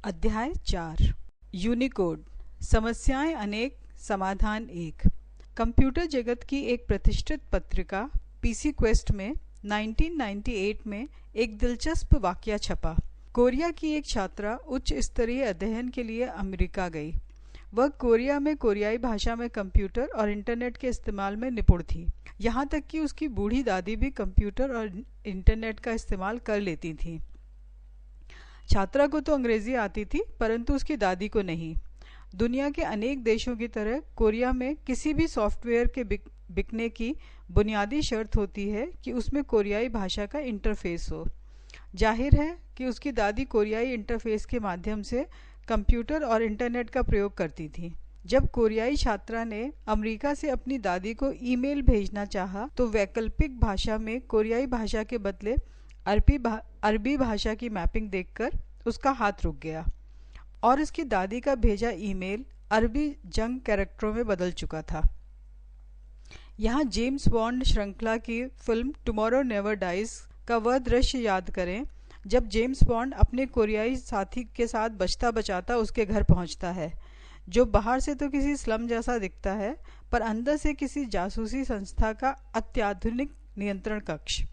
अध्याय 4 यूनिकोड समस्याएं अनेक समाधान एक। कंप्यूटर जगत की एक प्रतिष्ठित पत्रिका पीसी क्वेस्ट में 1998 में एक दिलचस्प वाकया छपा। कोरिया की एक छात्रा उच्च स्तरीय अध्ययन के लिए अमेरिका गई। वह कोरिया में कोरियाई भाषा में कंप्यूटर और इंटरनेट के इस्तेमाल में निपुण थी। यहाँ तक कि उसकी बूढ़ी दादी भी कंप्यूटर और इंटरनेट का इस्तेमाल कर लेती थी। छात्रा को तो अंग्रेजी आती थी, परंतु उसकी दादी को नहीं। दुनिया के अनेक देशों की तरह कोरिया में किसी भी सॉफ्टवेयर के बिकने की बुनियादी शर्त होती है कि उसमें कोरियाई भाषा का इंटरफेस हो। जाहिर है कि उसकी दादी कोरियाई इंटरफेस के माध्यम से कंप्यूटर और इंटरनेट का प्रयोग करती थी। जब कोरियाई छात्रा ने अमेरिका से अपनी दादी को ईमेल भेजना चाहा, तो वैकल्पिक भाषा में कोरियाई भाषा के बदले अरबी भाषा की मैपिंग देखकर उसका हाथ रुक गया और उसकी दादी का भेजा ईमेल अरबी जंग कैरेक्टरों में बदल चुका था। यहाँ जेम्स बॉन्ड श्रृंखला की फिल्म टुमारो नेवर डाइज का वह दृश्य याद करें जब जेम्स बॉन्ड अपने कोरियाई साथी के साथ बचता बचाता उसके घर पहुंचता है, जो बाहर से तो किसी स्लम जैसा दिखता है, पर अंदर से किसी जासूसी संस्था का अत्याधुनिक नियंत्रण कक्ष।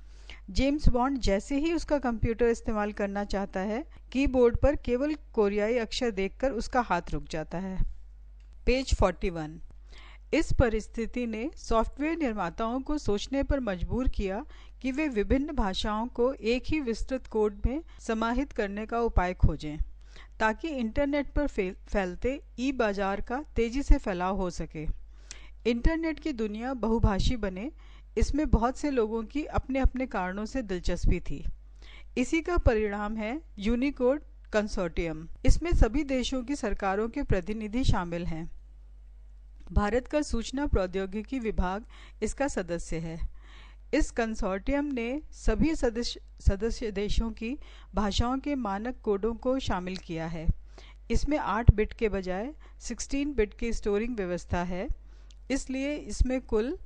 जेम्स बॉन्ड जैसे ही उसका कंप्यूटर इस्तेमाल करना चाहता है, कीबोर्ड पर केवल कोरियाई अक्षर देखकर उसका हाथ रुक जाता है। पेज 41। इस परिस्थिति ने सॉफ्टवेयर निर्माताओं को सोचने पर मजबूर किया कि वे विभिन्न भाषाओं को एक ही विस्तृत कोड में समाहित करने का उपाय खोजें, ताकि इंटरनेट पर फैलते ई बाजार का तेजी से फैलाव हो सके। इंटरनेट की दुनिया बहुभाषी बने, इसमें बहुत से लोगों की अपने अपने कारणों से दिलचस्पी थी। इसी का परिणाम है यूनिकोड कंसोर्टियम। इसमें सभी देशों की सरकारों के प्रतिनिधि शामिल हैं। भारत का सूचना प्रौद्योगिकी विभाग इसका सदस्य है। इस कंसोर्टियम ने सभी सदस्य देशों की भाषाओं के मानक कोडों को शामिल किया है। इसमें 8 बिट के बजाय 16 बिट की स्टोरिंग व्यवस्था है, इसलिए इसमें कुल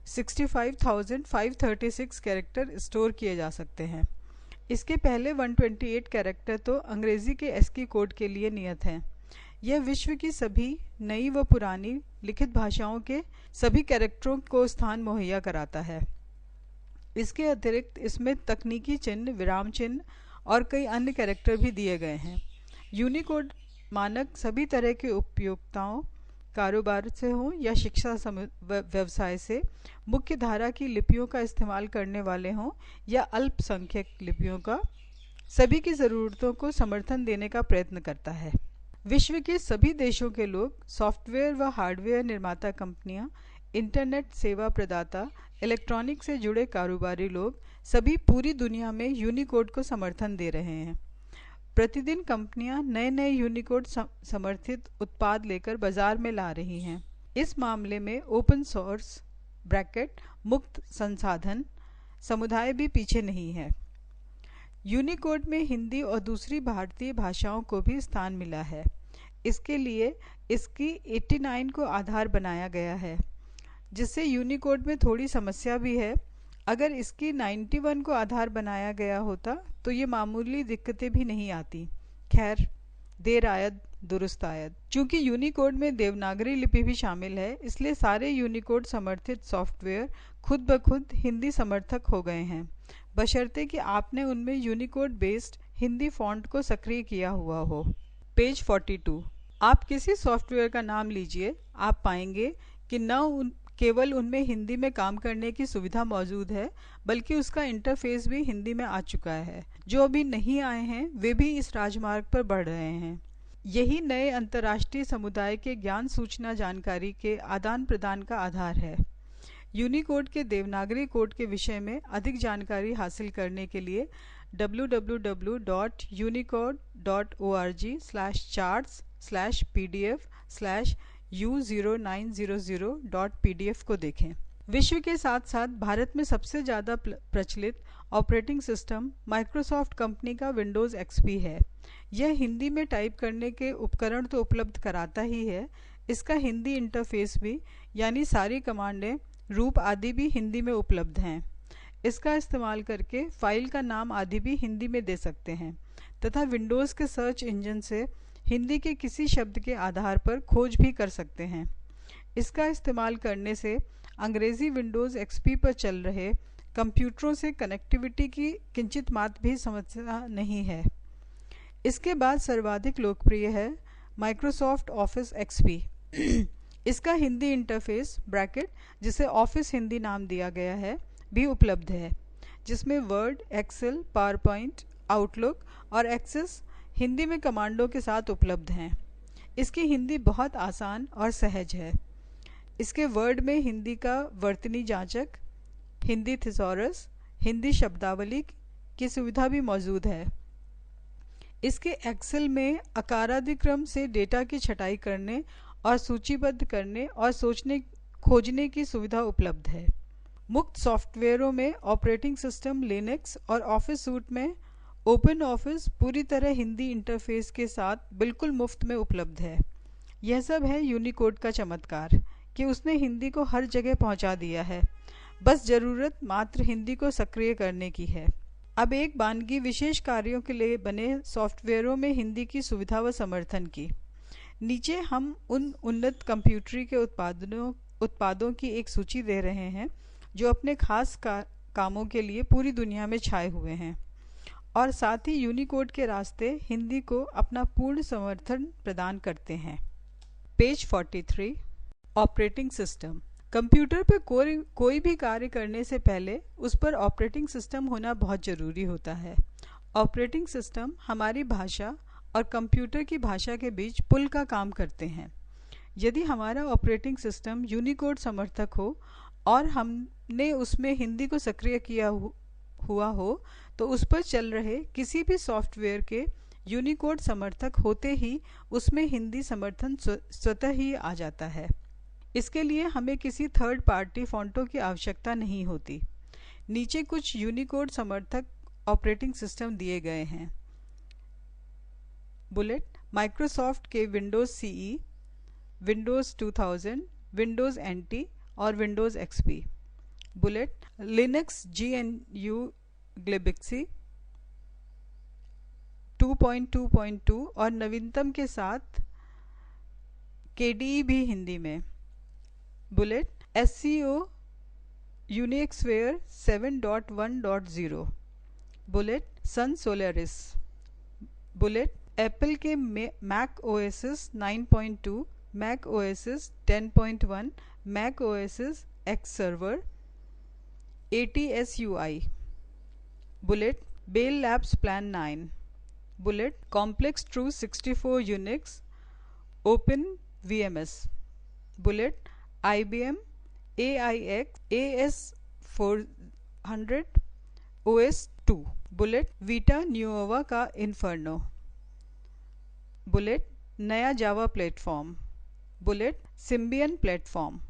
65,536 कैरेक्टर स्टोर किए जा सकते हैं। इसके पहले 128 कैरेक्टर तो अंग्रेजी के एस्की कोड के लिए नियत हैं। यह विश्व की सभी नई व पुरानी लिखित भाषाओं के सभी कैरेक्टरों को स्थान मुहैया कराता है। इसके अतिरिक्त इसमें तकनीकी चिन्ह, विराम चिन्ह और कई अन्य कैरेक्टर भी दिए गए हैं। यूनिकोड मानक सभी तरह के उपयोक्ताओं, कारोबार से हो या शिक्षा व्यवसाय से, मुख्य धारा की लिपियों का इस्तेमाल करने वाले हों या अल्पसंख्यक लिपियों का, सभी की ज़रूरतों को समर्थन देने का प्रयत्न करता है। विश्व के सभी देशों के लोग, सॉफ्टवेयर व हार्डवेयर निर्माता कंपनियां, इंटरनेट सेवा प्रदाता, इलेक्ट्रॉनिक से जुड़े कारोबारी लोग, सभी पूरी दुनिया में यूनिकोड को समर्थन दे रहे हैं। प्रतिदिन कंपनियां नए नए यूनिकोड समर्थित उत्पाद लेकर बाजार में ला रही हैं। इस मामले में ओपन सोर्स ब्रैकेट मुक्त संसाधन समुदाय भी पीछे नहीं है। यूनिकोड में हिंदी और दूसरी भारतीय भाषाओं को भी स्थान मिला है। इसके लिए इसकी 89 को आधार बनाया गया है, जिससे यूनिकोड में थोड़ी समस्या भी है। अगर इसकी 91 को आधार बनाया गया होता तो ये मामूली दिक्कतें भी नहीं आती। खैर, देर आयद दुरुस्त आयद। चूंकि यूनिकोड में देवनागरी लिपि भी शामिल है, इसलिए सारे यूनिकोड समर्थित सॉफ्टवेयर खुद ब खुद हिंदी समर्थक हो गए हैं, बशर्ते कि आपने उनमें यूनिकोड बेस्ड हिंदी फॉन्ट को सक्रिय किया हुआ हो। पेज 42। आप किसी सॉफ्टवेयर का नाम लीजिए, आप पाएंगे कि न केवल उनमें हिंदी में काम करने की सुविधा मौजूद है, बल्कि उसका इंटरफेस भी हिंदी में आ चुका है। जो अभी नहीं आए हैं वे भी इस राजमार्ग पर बढ़ रहे हैं। यही नए अंतर्राष्ट्रीय समुदाय के ज्ञान सूचना जानकारी के आदान प्रदान का आधार है। यूनिकोड के देवनागरी कोड के विषय में अधिक जानकारी हासिल करने के लिए www.unicode.org/charts/pdf/u0900.pdf को देखें। विश्व के साथ साथ भारत में सबसे ज़्यादा प्रचलित ऑपरेटिंग सिस्टम माइक्रोसॉफ्ट कंपनी का विंडोज़ एक्सपी है। यह हिंदी में टाइप करने के उपकरण तो उपलब्ध कराता ही है, इसका हिंदी इंटरफेस भी, यानी सारी कमांडें, रूप आदि भी हिंदी में उपलब्ध हैं। इसका इस्तेमाल करके फाइल का नाम आदि भी हिंदी में दे सकते हैं तथा विंडोज़ के सर्च इंजन से हिंदी के किसी शब्द के आधार पर खोज भी कर सकते हैं। इसका इस्तेमाल करने से अंग्रेज़ी विंडोज़ एक्सपी पर चल रहे कंप्यूटरों से कनेक्टिविटी की किंचित मात्र भी समस्या नहीं है। इसके बाद सर्वाधिक लोकप्रिय है माइक्रोसॉफ्ट ऑफिस एक्सपी। इसका हिंदी इंटरफेस ब्रैकेट, जिसे ऑफिस हिंदी नाम दिया गया है, भी उपलब्ध है, जिसमें Word, Excel, PowerPoint, Outlook और एक्सेस हिंदी में कमांडों के साथ उपलब्ध हैं। इसकी हिंदी बहुत आसान और सहज है। इसके वर्ड में हिंदी का वर्तनी जांचक, हिंदी थिसॉरस, हिंदी शब्दावली की सुविधा भी मौजूद है। इसके एक्सेल में आकारादिक्रम से डेटा की छटाई करने और सूचीबद्ध करने और खोजने की सुविधा उपलब्ध है। मुक्त सॉफ्टवेयरों में ऑपरेटिंग सिस्टम लिनक्स और ऑफिस सूट में ओपन ऑफिस पूरी तरह हिंदी इंटरफेस के साथ बिल्कुल मुफ्त में उपलब्ध है। यह सब है यूनिकोड का चमत्कार कि उसने हिंदी को हर जगह पहुंचा दिया है। बस ज़रूरत मात्र हिंदी को सक्रिय करने की है। अब एक बानगी विशेष कार्यों के लिए बने सॉफ्टवेयरों में हिंदी की सुविधा व समर्थन की। नीचे हम उन उन्नत कंप्यूटरी के उत्पादों की एक सूची दे रहे हैं जो अपने खास कामों के लिए पूरी दुनिया में छाए हुए हैं और साथ ही यूनिकोड के रास्ते हिंदी को अपना पूर्ण समर्थन प्रदान करते हैं। Page 43, operating system. कंप्यूटर पर कोई भी कार्य करने से पहले उस पर ऑपरेटिंग सिस्टम होना बहुत ज़रूरी होता है। ऑपरेटिंग सिस्टम हमारी भाषा और कंप्यूटर की भाषा के बीच पुल का काम करते हैं। यदि हमारा ऑपरेटिंग सिस्टम यूनिकोड समर्थक हो और हमने उसमें हिंदी को सक्रिय किया हुआ हो तो उस पर चल रहे किसी भी सॉफ्टवेयर के यूनिकोड समर्थक होते ही उसमें हिंदी समर्थन स्वतः ही आ जाता है। इसके लिए हमें किसी थर्ड पार्टी फ़ॉन्टों की आवश्यकता नहीं होती। नीचे कुछ यूनिकोड समर्थक ऑपरेटिंग सिस्टम दिए गए हैं। बुलेट, माइक्रोसॉफ्ट के Windows CE, Windows 2000, Windows NT और Windows XP. Bullet, Linux GNU glibc 2.2.2 और नवीनतम के साथ KDE भी हिंदी में। Bullet, SCO UnixWare 7.1.0। Bullet, Sun Solaris. Bullet, Apple के Mac OS 9.2, Mac OS 10.1, Mac OS X server, ATSUI। Bullet, Bell Labs Plan 9। Bullet, complex true 64 Unix, open VMS। Bullet, IBM AIX AS400 OS2। Bullet, Vita न्यूओवा का inferno. Bullet, नया Java platform. Bullet, Symbian platform.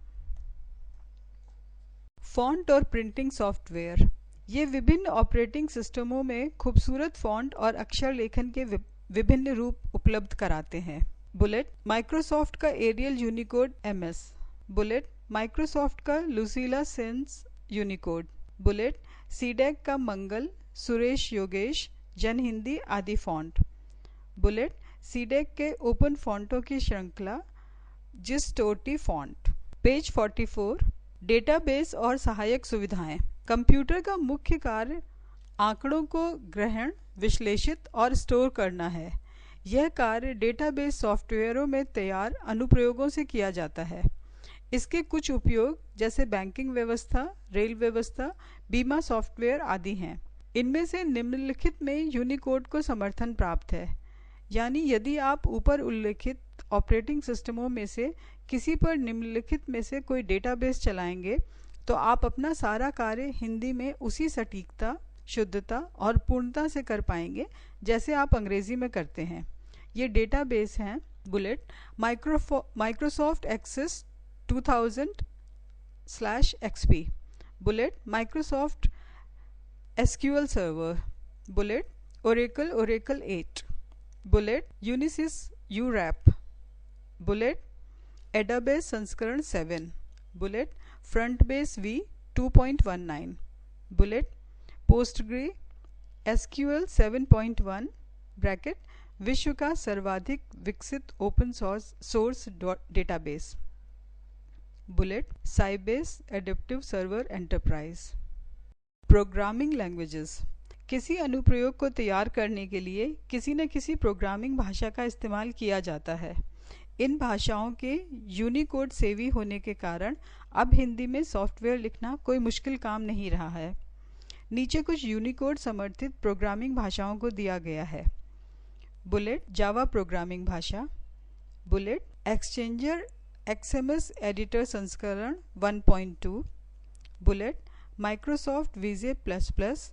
Font और printing software. ये विभिन्न operating सिस्टमों में खूबसूरत font और अक्षर लेखन के विभिन्न रूप उपलब्ध कराते हैं। बुलेट, माइक्रोसॉफ्ट का Arial Unicode MS। Bullet, Microsoft का Lucida Sans Unicode. Bullet, C-DAC का मंगल, सुरेश योगेश, जन हिंदी आदि फ़ॉन्ट। बुलेट, सीडेक के ओपन फ़ॉन्टों की श्रृंखला जिस्टोटी फ़ॉन्ट। पेज 44, डेटाबेस और सहायक सुविधाएं। कंप्यूटर का मुख्य कार्य आंकड़ों को ग्रहण, विश्लेषित और स्टोर करना है। यह कार्य डेटाबेस सॉफ्टवेयरों में तैयार अनुप्रयोगों से किया जाता है। इसके कुछ उपयोग जैसे बैंकिंग व्यवस्था, रेल व्यवस्था, बीमा सॉफ्टवेयर आदि हैं। इनमें से निम्नलिखित में यूनिकोड को समर्थन प्राप्त है। यानी यदि आप ऊपर उल्लेखित ऑपरेटिंग सिस्टमों में से किसी पर निम्नलिखित में से कोई डेटाबेस चलाएंगे तो आप अपना सारा कार्य हिंदी में उसी सटीकता, शुद्धता और पूर्णता से कर पाएंगे जैसे आप अंग्रेजी में करते हैं। ये डेटाबेस हैं: bullet, Microsoft Access 2000/XP। Bullet, Microsoft SQL server. Bullet, Oracle 8। Bullet, Unisys URAP। Bullet, Adabas संस्करण 7। Bullet, FrontBase V 2.19। Bullet, Postgre SQL 7.1, bracket विश्व का सर्वाधिक विकसित open source database, bullet Sybase Adaptive Server Enterprise. Programming languages, किसी अनुप्रयोग को तैयार करने के लिए किसी न किसी प्रोग्रामिंग भाषा का इस्तेमाल किया जाता है। इन भाषाओं के यूनिकोड सेवी होने के कारण अब हिंदी में सॉफ्टवेयर लिखना कोई मुश्किल काम नहीं रहा है। नीचे कुछ यूनिकोड समर्थित प्रोग्रामिंग भाषाओं को दिया गया है। बुलेट जावा प्रोग्रामिंग भाषा, बुलेट एक्सचेंजर XMS एडिटर संस्करण 1.2, bullet Microsoft VJ ++,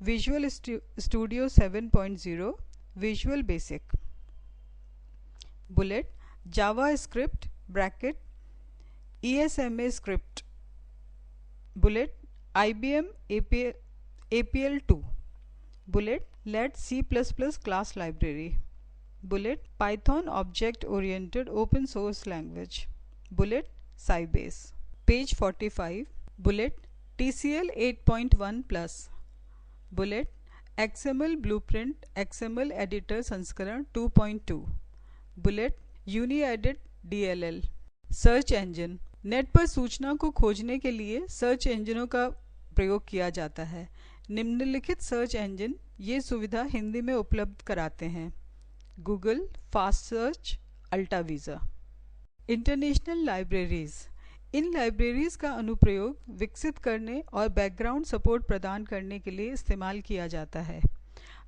Visual Studio 7.0, Visual Basic. Bullet JavaScript bracket ESMA script, bullet IBM APL2, bullet let C++ class library, bullet Python object oriented open source language, bullet Sybase. Page 45, bullet TCL 8.1+, bullet XML blueprint XML editor संस्करण 2.2, bullet UniEdit DLL। Search engine, net पर सूचना को खोजने के लिए search इंजनों का प्रयोग किया जाता है। निम्नलिखित सर्च इंजन ये सुविधा हिंदी में उपलब्ध कराते हैं: Google, fast search, AltaVista. International libraries, इन लाइब्रेरीज का अनुप्रयोग विकसित करने और बैकग्राउंड सपोर्ट प्रदान करने के लिए इस्तेमाल किया जाता है।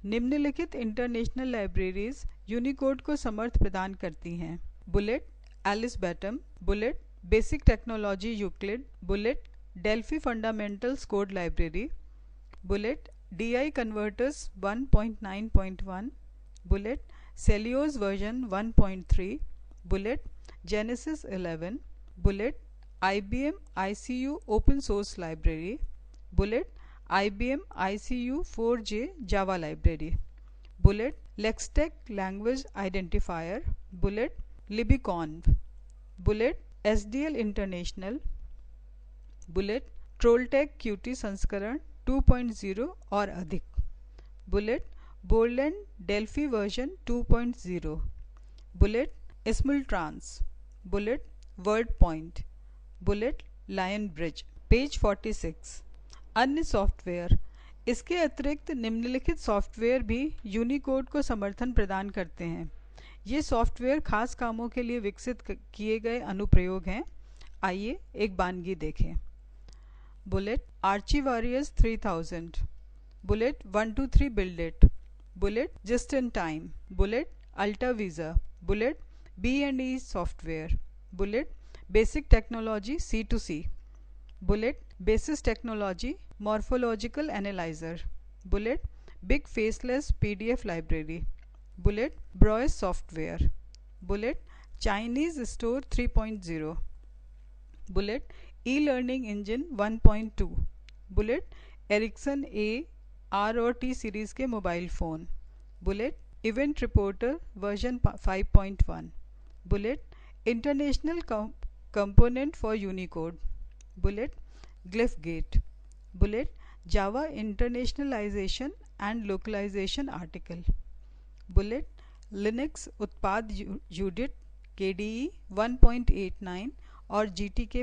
निम्नलिखित इंटरनेशनल लाइब्रेरीज यूनिकोड को समर्थ प्रदान करती हैं: bullet Alis Batam, bullet basic technology Euclid, bullet Delphi fundamentals code library, bullet DI converters 1.9.1, bullet सेलियोस version 1.3, bullet Genesis 11, bullet IBM ICU open source library, bullet IBM ICU 4J Java library, bullet Lextek language identifier, bullet libiconv, bullet SDL international, bullet Trolltech QT संस्करण 2.0 और अधिक, bullet Borland Delphi version 2.0, bullet स्मूलट्रांस, bullet word point, bullet Lionbridge. Page 46, अन्य software. इसके अतिरिक्त निम्नलिखित software भी Unicode को समर्थन प्रदान करते हैं। ये सॉफ्टवेयर खास कामों के लिए विकसित किए गए अनुप्रयोग हैं। आइए एक बानगी देखें। बुलेट आर्चिवारियस 3000, बुलेट 123 बिल्डेट, bullet just in time, bullet AltaVista, bullet B&E software, bullet basic technology C2C, bullet basis technology morphological analyser, bullet big faceless PDF library, bullet ब्रॉयस software, bullet Chinese store 3.0, bullet e learning engine 1.2, bullet Ericsson A, R और T series के mobile phone, bullet event reporter version 5.1, bullet international component for Unicode, bullet glyph gate, bullet Java internationalisation and localisation article, bullet Linux उत्पाद Yudit KDE 1.89 और GTK+,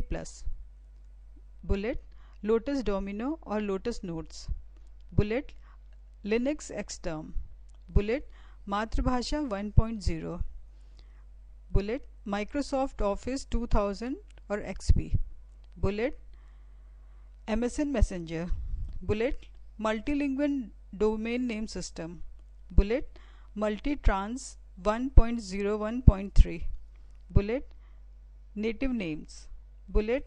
bullet Lotus Domino और Lotus Notes, bullet Linux xterm, bullet मातृभाषा 1.0, bullet Microsoft Office 2000 और XP, bullet MSN Messenger, bullet multilingual domain name system, bullet multi trans 1.01.3, bullet native names, bullet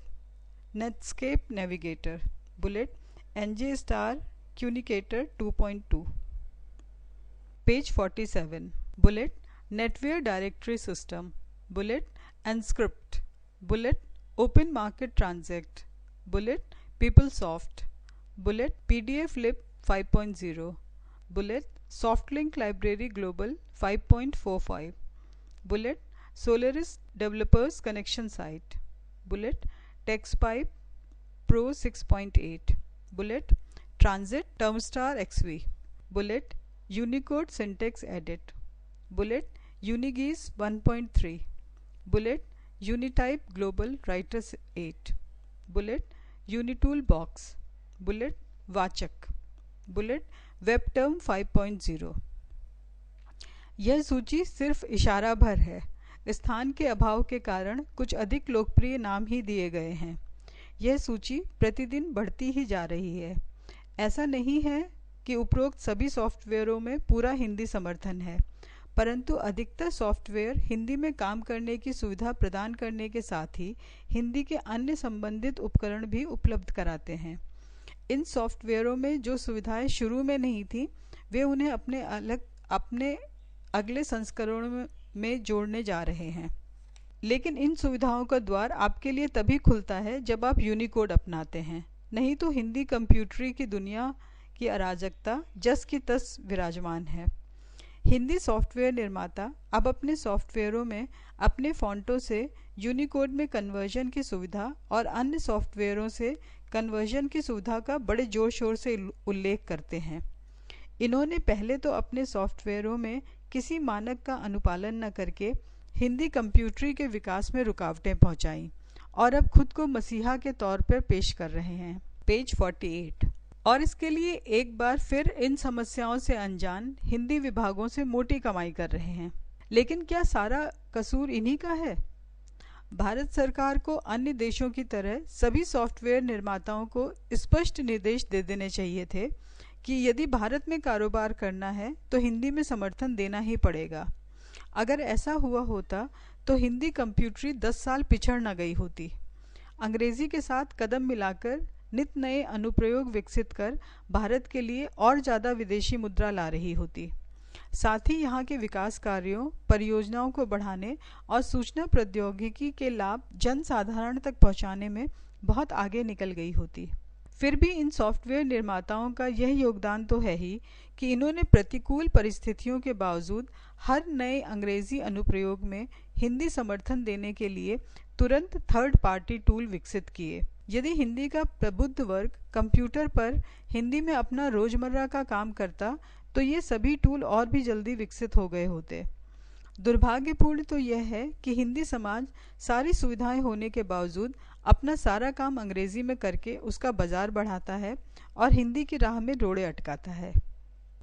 Netscape Navigator, bullet NJ star Communicator 2.2। Page 47, bullet NetWare directory system, bullet Enscript, bullet Open Market Transact, bullet PeopleSoft, bullet PDFlib 5.0, bullet सॉफ्टलिंक library global 5.45, bullet Solaris developers connection site, bullet Texpipe Pro 6.8, bullet Transit TermStar XV, bullet Unicode syntax edit, bullet UniGeez 1.3, bullet Unitype Global Writers 8, bullet UniTool box, bullet Vachak, bullet web term 5.0। यह सूची सिर्फ इशारा भर है। स्थान के अभाव के कारण कुछ अधिक लोकप्रिय नाम ही दिए गए हैं। यह सूची प्रतिदिन बढ़ती ही जा रही है। ऐसा नहीं है कि उपरोक्त सभी सॉफ्टवेयरों में पूरा हिंदी समर्थन है, परंतु अधिकतर सॉफ्टवेयर हिंदी में काम करने की सुविधा प्रदान करने के साथ ही हिंदी के अन्य संबंधित उपकरण भी उपलब्ध कराते हैं। इन सॉफ्टवेयरों में जो सुविधाएं शुरू में नहीं थी, वे उन्हें अपने अगले संस्करणों में जोड़ने जा रहे हैं। लेकिन इन सुविधाओं का द्वार आपके लिए तभी खुलता है जब आप यूनिकोड अपनाते हैं, नहीं तो हिंदी कंप्यूटरी की दुनिया की अराजकता जस की तस विराजमान है। हिंदी सॉफ्टवेयर निर्माता अब अपने सॉफ्टवेयरों में अपने फ़ॉन्टों से यूनिकोड में कन्वर्जन की सुविधा और अन्य सॉफ्टवेयरों से कन्वर्जन की सुविधा का बड़े जोर शोर से उल्लेख करते हैं। इन्होंने पहले तो अपने सॉफ्टवेयरों में किसी मानक का अनुपालन न करके हिंदी कंप्यूटरी के विकास में रुकावटें पहुंचाई और अब खुद को मसीहा के तौर पर पेश कर रहे हैं। पेज 48। और इसके लिए एक बार फिर इन समस्याओं से अनजान हिंदी विभागों से मोटी कमाई कर रहे हैं। लेकिन क्या सारा कसूर इन्हीं का है? भारत सरकार को अन्य देशों की तरह सभी सॉफ्टवेयर निर्माताओं को स्पष्ट निर्देश दे देने चाहिए थे कि यदि भारत में कारोबार करना है तो हिंदी में समर्थन देना ही पड़ेगा। अगर ऐसा हुआ होता तो हिंदी कंप्यूटरी 10 साल पिछड़ न गई होती। अंग्रेजी के साथ कदम मिलाकर नित नए अनुप्रयोग विकसित कर भारत के लिए और ज़्यादा विदेशी मुद्रा ला रही होती। साथ ही यहाँ के विकास कार्यों, परियोजनाओं को बढ़ाने और सूचना प्रौद्योगिकी के लाभ जन साधारण तक पहुँचाने में बहुत आगे निकल गई होती। फिर भी इन सॉफ्टवेयर निर्माताओं का यह योगदान तो है ही कि इन्होंने प्रतिकूल परिस्थितियों के बावजूद हर नए अंग्रेजी अनुप्रयोग में हिंदी समर्थन देने के लिए तुरंत थर्ड पार्टी टूल विकसित किए। यदि हिंदी का प्रबुद्ध वर्ग कंप्यूटर पर हिंदी में अपना रोजमर्रा का काम करता तो ये सभी टूल और भी जल्दी विकसित हो गए होते। दुर्भाग्यपूर्ण तो यह है कि हिंदी समाज सारी सुविधाएं होने के बावजूद अपना सारा काम अंग्रेजी में करके उसका बाजार बढ़ाता है और हिंदी की राह में रोड़े अटकाता है।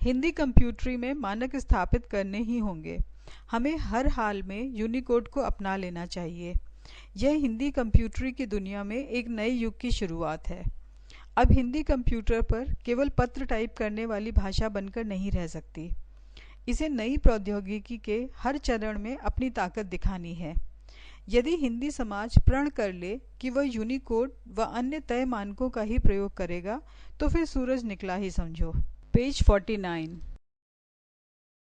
हिंदी कंप्यूटरी में मानक स्थापित करने ही होंगे। हमें हर हाल में यूनिकोड को अपना लेना चाहिए। यह हिंदी कंप्यूटरी की दुनिया में एक नए युग की शुरुआत है। अब हिंदी कंप्यूटर पर केवल पत्र टाइप करने वाली भाषा बनकर नहीं रह सकती। इसे नई प्रौद्योगिकी के हर चरण में अपनी ताकत दिखानी है। यदि हिंदी समाज प्रण कर ले कि वह यूनिकोड व अन्य तय मानकों का ही प्रयोग करेगा तो फिर सूरज निकला ही समझो। पेज 49।